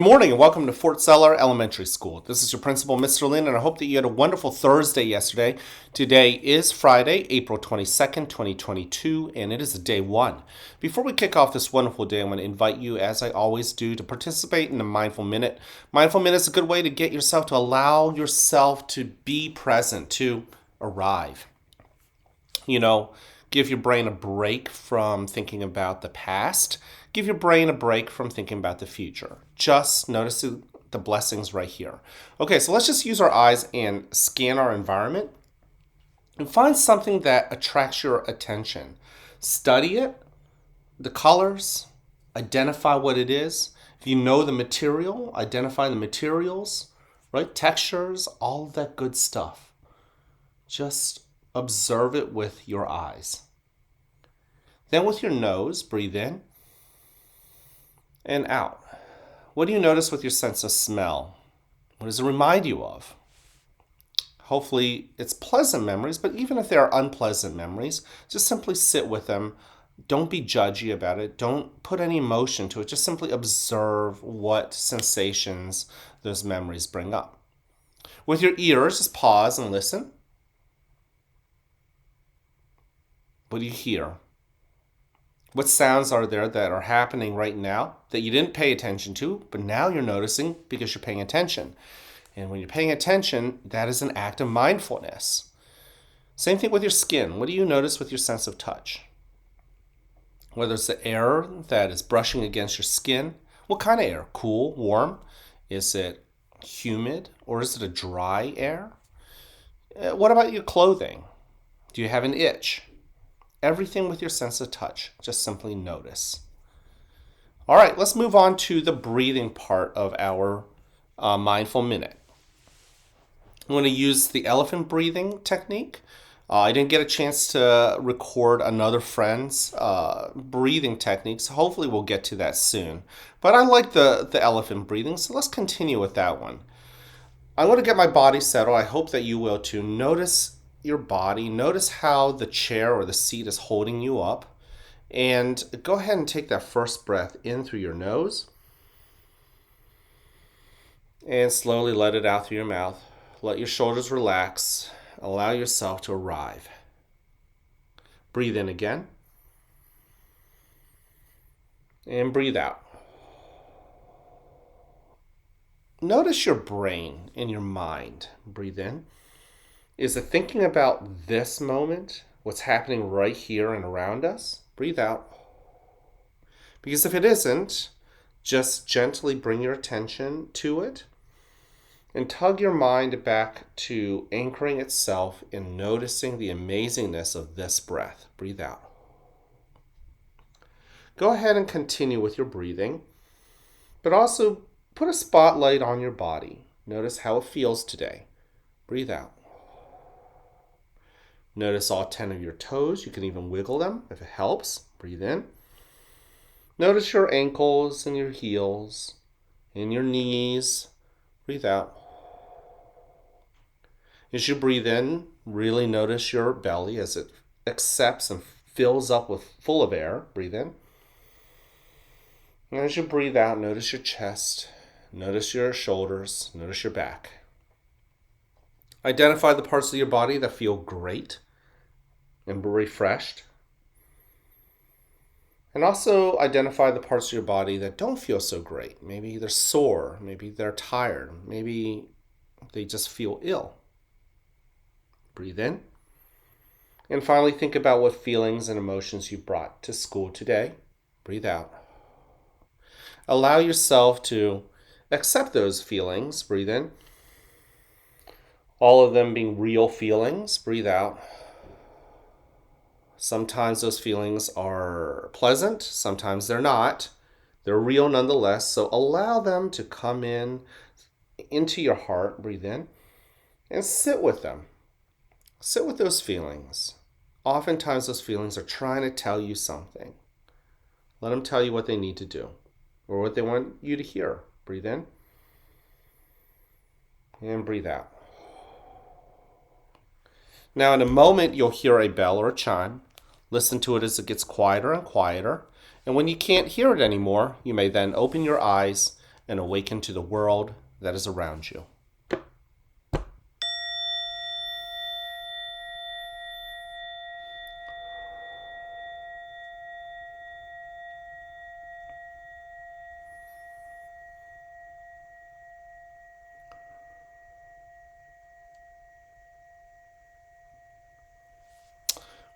Good morning and welcome to Fort Zeller Elementary School. This is your principal, Mr. Lin, and I hope that you had a wonderful Thursday yesterday. Today is Friday, April 22nd, 2022, and it is day one. Before we kick off this wonderful day, I'm going to invite you, as I always do, to participate in the Mindful Minute. Mindful Minute is a good way to get yourself to allow yourself to be present, to arrive. Give your brain a break from thinking about the past. Give your brain a break from thinking about the future. Just notice the blessings right here. Okay, so let's just use our eyes and scan our environment and find something that attracts your attention. Study it, the colors, identify what it is. If you know the material, identify the materials, right? Textures, all of that good stuff. Just observe it with your eyes. Then with your nose, breathe in and out. What do you notice with your sense of smell? What does it remind you of? Hopefully it's pleasant memories, but even if they are unpleasant memories, just simply sit with them. Don't be judgy about it. Don't put any emotion to it. Just simply observe what sensations those memories bring up. With your ears, just pause and listen. What do you hear? What sounds are there that are happening right now that you didn't pay attention to, but now you're noticing because you're paying attention? And when you're paying attention, that is an act of mindfulness. Same thing with your skin. What do you notice with your sense of touch? Whether it's the air that is brushing against your skin, what kind of air? Cool, warm? Is it humid, or is it a dry air? What about your clothing? Do you have an itch? Everything with your sense of touch. Just simply notice. All right, let's move on to the breathing part of our mindful minute. I'm going to use the elephant breathing technique. I didn't get a chance to record another friend's breathing techniques. Hopefully we'll get to that soon. But I like the elephant breathing, so let's continue with that one. I'm going to get my body settled. I hope that you will too. Notice your body. Notice how the chair or the seat is holding you up. And go ahead and take that first breath in through your nose. And slowly let it out through your mouth. Let your shoulders relax. Allow yourself to arrive. Breathe in again. And breathe out. Notice your brain and your mind. Breathe in. Is it thinking about this moment, what's happening right here and around us? Breathe out. Because if it isn't, just gently bring your attention to it and tug your mind back to anchoring itself in noticing the amazingness of this breath. Breathe out. Go ahead and continue with your breathing, but also put a spotlight on your body. Notice how it feels today. Breathe out. Notice all 10 of your toes. You can even wiggle them if it helps. Breathe in. Notice your ankles and your heels and your knees. Breathe out. As you breathe in, really notice your belly as it accepts and fills up full of air. Breathe in. And as you breathe out, notice your chest. Notice your shoulders. Notice your back. Identify the parts of your body that feel great and refreshed. And also identify the parts of your body that don't feel so great. Maybe they're sore. Maybe they're tired. Maybe they just feel ill. Breathe in. And finally, think about what feelings and emotions you brought to school today. Breathe out. Allow yourself to accept those feelings. Breathe in. All of them being real feelings. Breathe out. Sometimes those feelings are pleasant. Sometimes they're not. They're real nonetheless. So allow them to come into your heart. Breathe in. And sit with them. Sit with those feelings. Oftentimes those feelings are trying to tell you something. Let them tell you what they need to do or what they want you to hear. Breathe in. And breathe out. Now, in a moment, you'll hear a bell or a chime. Listen to it as it gets quieter and quieter. And when you can't hear it anymore, you may then open your eyes and awaken to the world that is around you.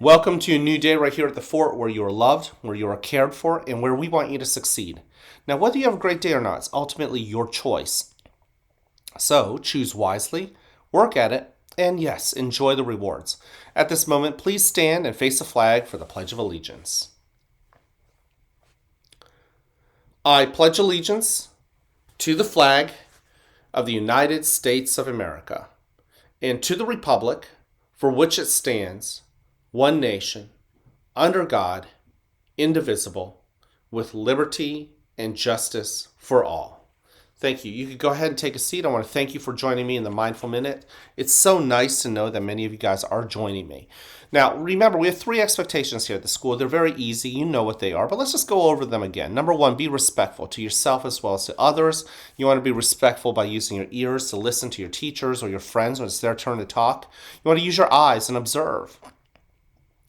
Welcome to a new day right here at the fort where you are loved, where you are cared for, and where we want you to succeed. Now, whether you have a great day or not, it's ultimately your choice. So choose wisely, work at it, and yes, enjoy the rewards. At this moment, please stand and face the flag for the Pledge of Allegiance. I pledge allegiance to the flag of the United States of America and to the republic for which it stands, one nation, under God, indivisible, with liberty and justice for all. Thank you. You could go ahead and take a seat. I want to thank you for joining me in the Mindful Minute. It's so nice to know that many of you guys are joining me. Now, remember, we have 3 expectations here at the school. They're very easy. You know what they are, but let's just go over them again. Number 1, be respectful to yourself as well as to others. You want to be respectful by using your ears to listen to your teachers or your friends when it's their turn to talk. You want to use your eyes and observe.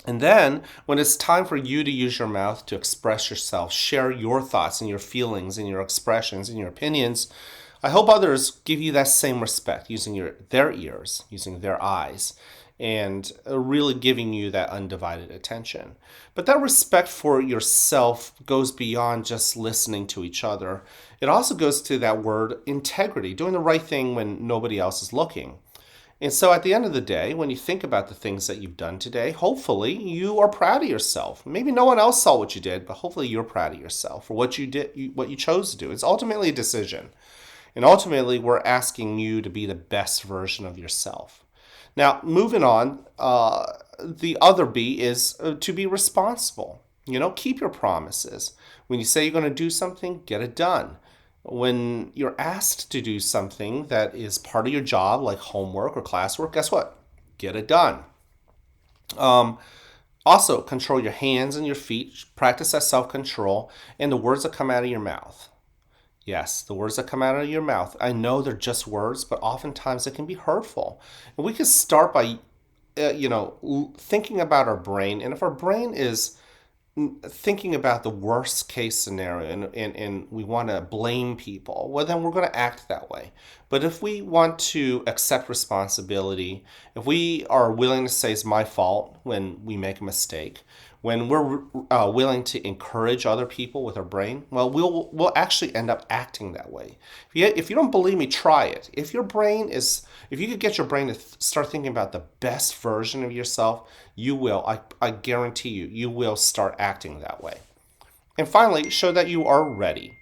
And then, when it's time for you to use your mouth to express yourself, share your thoughts and your feelings and your expressions and your opinions, I hope others give you that same respect, using their ears, using their eyes, and really giving you that undivided attention. But that respect for yourself goes beyond just listening to each other. It also goes to that word integrity, doing the right thing when nobody else is looking. And so at the end of the day, when you think about the things that you've done today, hopefully you are proud of yourself. Maybe no one else saw what you did, but hopefully you're proud of yourself for what you did, what you chose to do. It's ultimately a decision. And ultimately, we're asking you to be the best version of yourself. Now, moving on, the other B is to be responsible. Keep your promises. When you say you're going to do something, get it done. When you're asked to do something that is part of your job, like homework or classwork, guess what? Get it done. Also, control your hands and your feet. Practice that self-control and the words that come out of your mouth. Yes, the words that come out of your mouth. I know they're just words, but oftentimes it can be hurtful. And we can start by, thinking about our brain. And if our brain is thinking about the worst case scenario and we want to blame people, well, then we're going to act that way. But if we want to accept responsibility, if we are willing to say it's my fault when we make a mistake, when we're willing to encourage other people with our brain, well, we'll actually end up acting that way. If you don't believe me, try it. If you could get your brain to start thinking about the best version of yourself, you will. I guarantee you will start acting that way. And finally, show that you are ready.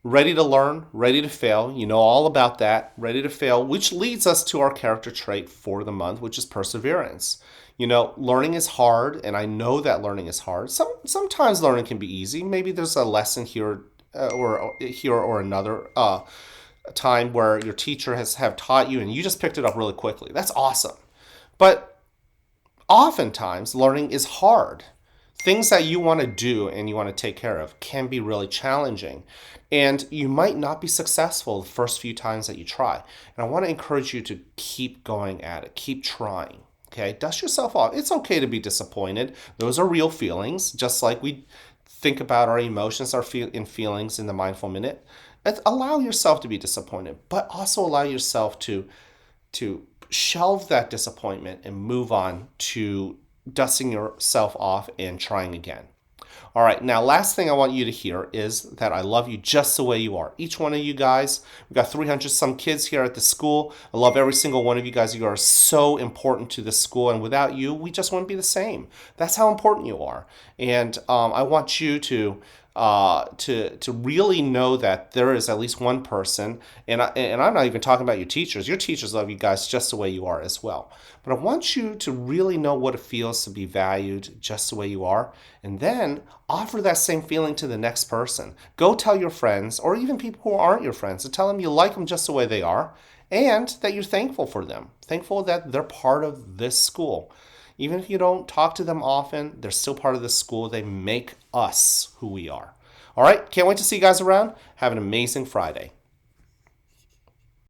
Ready to learn, ready to fail. You know all about that. Ready to fail, which leads us to our character trait for the month, which is perseverance. Learning is hard, and I know that learning is hard. Sometimes learning can be easy. Maybe there's a lesson here or another time where your teacher have taught you and you just picked it up really quickly. That's awesome. But oftentimes learning is hard. Things that you want to do and you want to take care of can be really challenging. And you might not be successful the first few times that you try. And I want to encourage you to keep going at it. Keep trying. Okay, dust yourself off. It's okay to be disappointed. Those are real feelings, just like we think about our emotions, our feelings in the Mindful Minute. Allow yourself to be disappointed, but also allow yourself to shelve that disappointment and move on to dusting yourself off and trying again. All right, now last thing I want you to hear is that I love you just the way you are. Each one of you guys, we've got 300 some kids here at the school. I love every single one of you guys. You are so important to the school, and without you, we just wouldn't be the same. That's how important you are. And I want you to really know that there is at least one person, and I'm not even talking about your teachers. Your teachers love you guys just the way you are as well. But I want you to really know what it feels to be valued just the way you are, and then offer that same feeling to the next person. Go tell your friends, or even people who aren't your friends, to tell them you like them just the way they are, and that you're thankful for them, thankful that they're part of this school. Even if you don't talk to them often, they're still part of the school. They make us who we are. All right, can't wait to see you guys around. Have an amazing Friday.